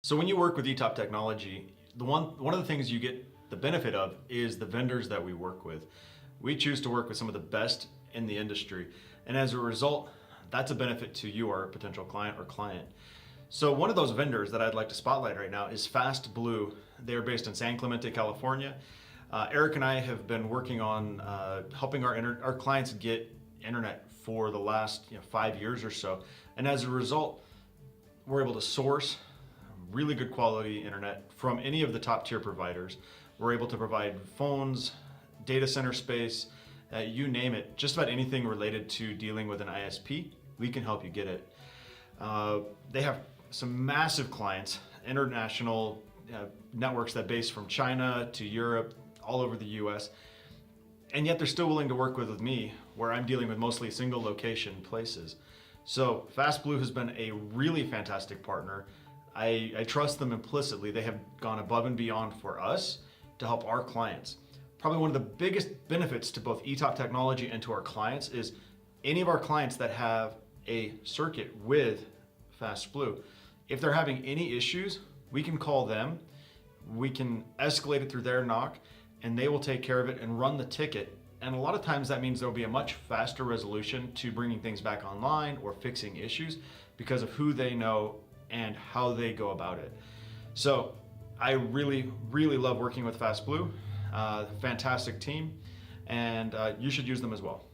So when you work with eTop technology, one of the things you get the benefit of is the vendors that we work with. We choose to work with some of the best in the industry, and as a result, that's a benefit to you, our potential client or client. So one of those vendors that I'd like to spotlight right now is FastBlue. They're based in San Clemente, California. Eric and I have been working on helping our clients get internet for the last 5 years or so, and as a result, we're able to source really good quality internet from any of the top tier providers. We're able to provide phones, data center space, you name it, just about anything related to dealing with an ISP, we can help you get it. They have some massive clients, international networks that base from China to Europe, all over the US, and yet they're still willing to work with me where I'm dealing with mostly single location places. So FastBlue has been a really fantastic partner. I trust them implicitly. They have gone above and beyond for us to help our clients. Probably one of the biggest benefits to both eTop technology and to our clients is any of our clients that have a circuit with FastBlue, if they're having any issues, we can call them, we can escalate it through their NOC, and they will take care of it and run the ticket. And a lot of times that means there'll be a much faster resolution to bringing things back online or fixing issues because of who they know and how they go about it. So I really, really love working with FastBlue. Fantastic team, and you should use them as well.